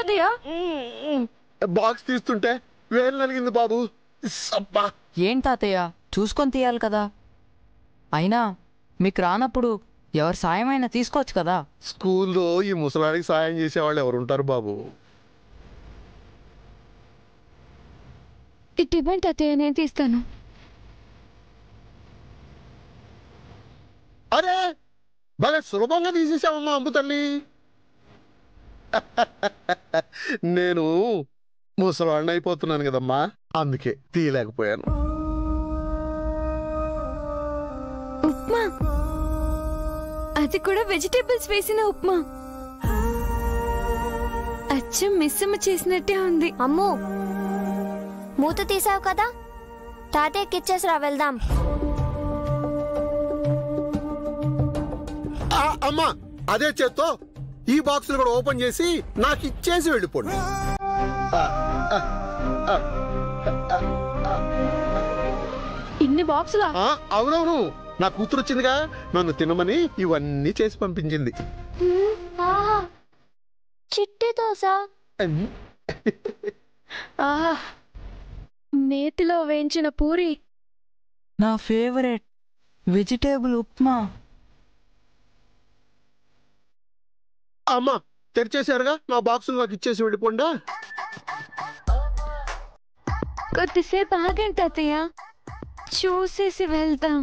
తాతయ్య? బాక్స్ తీస్తుంటే వేలు నలిగింది బాబు. ఏం తాతయ్య, చూసుకొని తీయాలి కదా. అయినా మీకు రానప్పుడు ఎవరు సాయమైనా తీసుకోవచ్చు కదా. స్కూల్లో ఈ ముసలాడికి సాయం చేసేవాళ్ళు ఎవరుంటారు బాబు? ఇటు ఇవ్వండి తాతయ్య, నేను తీస్తాను. అరే బాగా సులభంగా తీసేసావమ్మా అంబు తల్లి. నేను ముసలాడిని అయిపోతున్నాను కదమ్మా, అందుకే తీయలేకపోయాను. ఉప్మా, అది కూడా వెజిటేబుల్స్ వేసిన ఉప్మా. అచ్చం మిస్సమ్మ చేసినట్టే ఉంది. అమ్మో, మూత తీసావు కదా, తాతయ్యకి ఇచ్చేసిరా, వెళ్దాం. అమ్మా అదే చేత్తో ఈ బాక్సులు కూడా ఓపెన్ చేసి నాకు ఇచ్చేసి వెళ్ళిపోండి. ఇన్ని బాక్సులా? అవునవును, నా కూతురు వచ్చిందిగా, నన్ను తినమని ఇవన్నీ చేసి పంపించింది. చిట్టి దోశ, నేతిలో వేయించిన పూరి, నా ఫేవరెట్ వెజిటేబుల్ ఉప్మా. అమ్మా తెరిచేశారుగా, నా బాక్సులు నాకు ఇచ్చేసి వెళ్ళిపోండా. కొద్దిసేపు ఆగండి తాతయ్య, చూసేసి వెళ్దాం.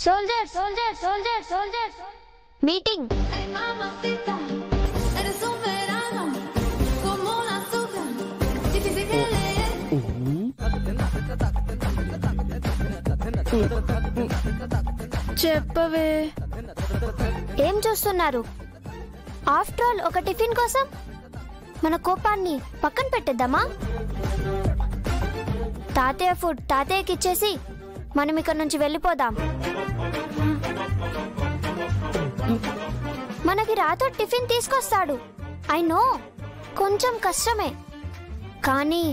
Soldier soldier soldier soldier meeting. చెప్పవే. ఏం చూస్తున్నారు? ఆఫ్టర్ ఆల్ ఒక టిఫిన్ కోసం మన కోపాన్ని పక్కన పెట్టేద్దామా? తాతయ్య ఫుడ్ తాతయ్యకి ఇచ్చేసి మనం ఇక్కడ నుంచి వెళ్ళిపోదాం. మనకి రాతో టిఫిన్ తీసుకొస్తాడు. ఐ నో, కొంచెం కష్టమే, కానీ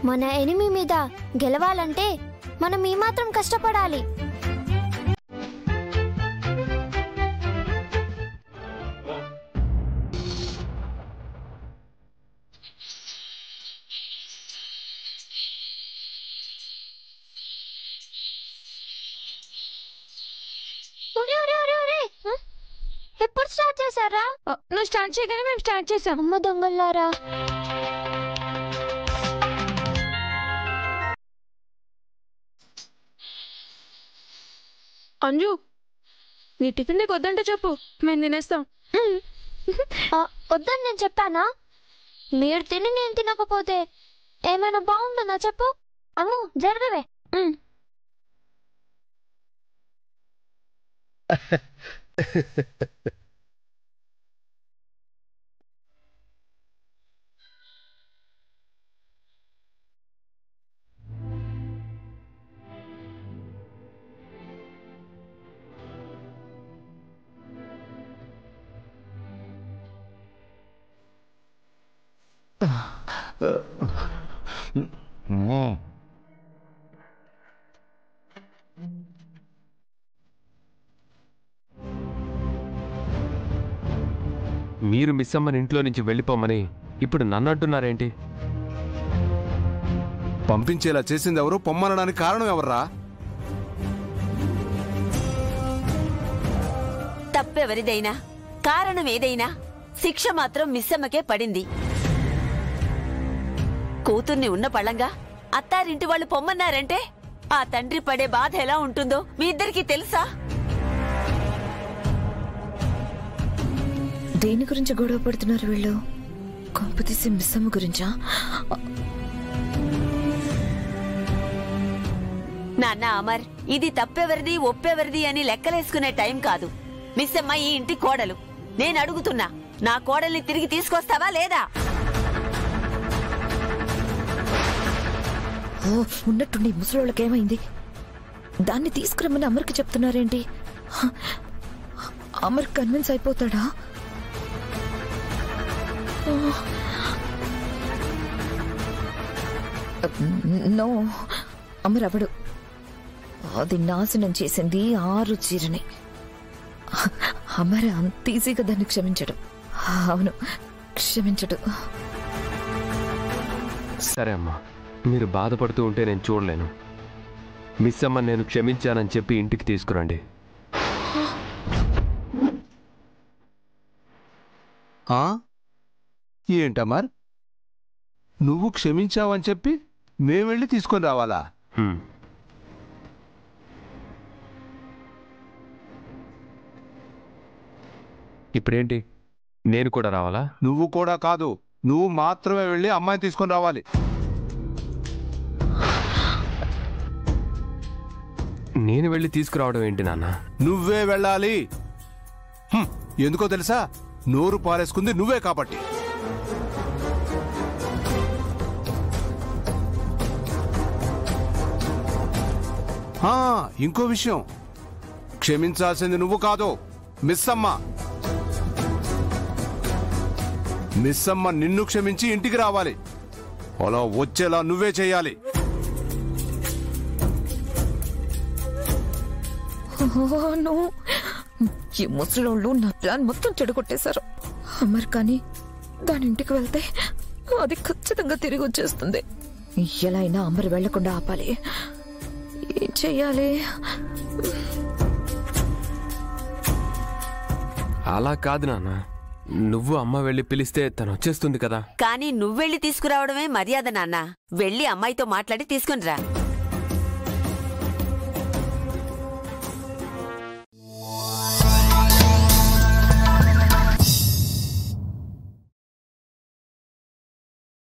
మన ఎనిమి మీద గెలవాలంటే మనం ఈ మాత్రం కష్టపడాలి. ఎప్పుడు స్టార్ట్ చేశారా? నువ్వు స్టార్ట్ చేయగానే మేము స్టార్ట్ చేసాం. అమ్మ దొంగలారా. అంజు, నీ టిఫిన్ నీకు వద్దంటే చెప్పు, మేము తినేస్తాం. వద్దని నేను చెప్పానా? మీరు తిని నేను తినకపోతే ఏమైనా బాగుంటుందా చెప్పు? అమ్ము జరగవే. మీరు మిస్ అమ్మని ఇంట్లో నుంచి వెళ్ళిపోమని ఇప్పుడు నన్ను అంటున్నారేంటి? పంపించేలా చేసింది ఎవరు? పొమ్మనడానికి కారణం ఎవర్రా? తప్పెవరిదైనా కారణం ఏదైనా శిక్ష మాత్రం మిస్ అమ్మకే పడింది. కూతుర్ని ఉన్న పళ్ళంగా అత్తారింటి వాళ్ళు పొమ్మన్నారంటే ఆ తండ్రి పడే బాధ ఎలా ఉంటుందో మీ ఇద్దరికి తెలుసా? దేని గురించి గొడవ పడుతున్నారు వీళ్ళు? కొంపతీసి మిస్సమ్మ గురించా? నాన్న అమర్, ఇది తప్పెవరిది ఒప్పెవరిది అని లెక్కలేసుకునే టైం కాదు. మిస్ అమ్మ ఈ ఇంటి కోడలు. నేను అడుగుతున్నా, నా కోడల్ని తిరిగి తీసుకొస్తావా లేదా? ఉన్నట్టుండి ముసలోళ్ళకేమైంది? దాన్ని తీసుకురమ్మని అమర్కి చెప్తున్నారేంటి? అమర్ కన్విన్స్ అయిపోతాడా? నో, అమర్ అవడు. అది నాశనం చేసింది 6 చీరని. అమర్ అంత ఈజీగా దాన్ని క్షమించడు. అవును, క్షమించడు. సరే అమ్మా, మీరు బాధపడుతూ ఉంటే నేను చూడలేను. మిస్ అమ్మ నేను క్షమించానని చెప్పి ఇంటికి తీసుకురండి. ఏంటమర్, నువ్వు క్షమించావని చెప్పి మేము వెళ్ళి తీసుకొని రావాలా? ఇప్పుడేంటి, నేను కూడా రావాలా? నువ్వు కూడా కాదు, నువ్వు మాత్రమే వెళ్ళి అమ్మాయిని తీసుకొని రావాలి. నేను వెళ్ళి తీసుకురావడం ఏంటి నాన్న? నువ్వే వెళ్ళాలి. ఎందుకో తెలుసా? నోరు పారేసుకుంది నువ్వే కాబట్టి. ఇంకో విషయం, క్షమించాల్సింది నువ్వు కాదు, మిస్ అమ్మ. మిస్ అమ్మ నిన్ను క్షమించి ఇంటికి రావాలి. అలా వచ్చేలా నువ్వే చేయాలి. ఈ ముసలోళ్ళు నా ప్లాన్ మొత్తం చెడగొట్టేశారు. అమర్ కానీ దాని ఇంటికి వెళ్తే అది ఖచ్చితంగా తిరిగి వచ్చేస్తుంది. ఎలా అయినా అమర్ వెళ్లకుండా ఆపాలి. ఏం చెయ్యాలి? అలా కాదు నాన్న, నువ్వు అమ్మ వెళ్ళి పిలిస్తే తను వచ్చేస్తుంది కదా. కానీ నువ్వెళ్ళి తీసుకురావడమే మర్యాద నాన్న. వెళ్ళి అమ్మాయితో మాట్లాడి తీసుకునిరా.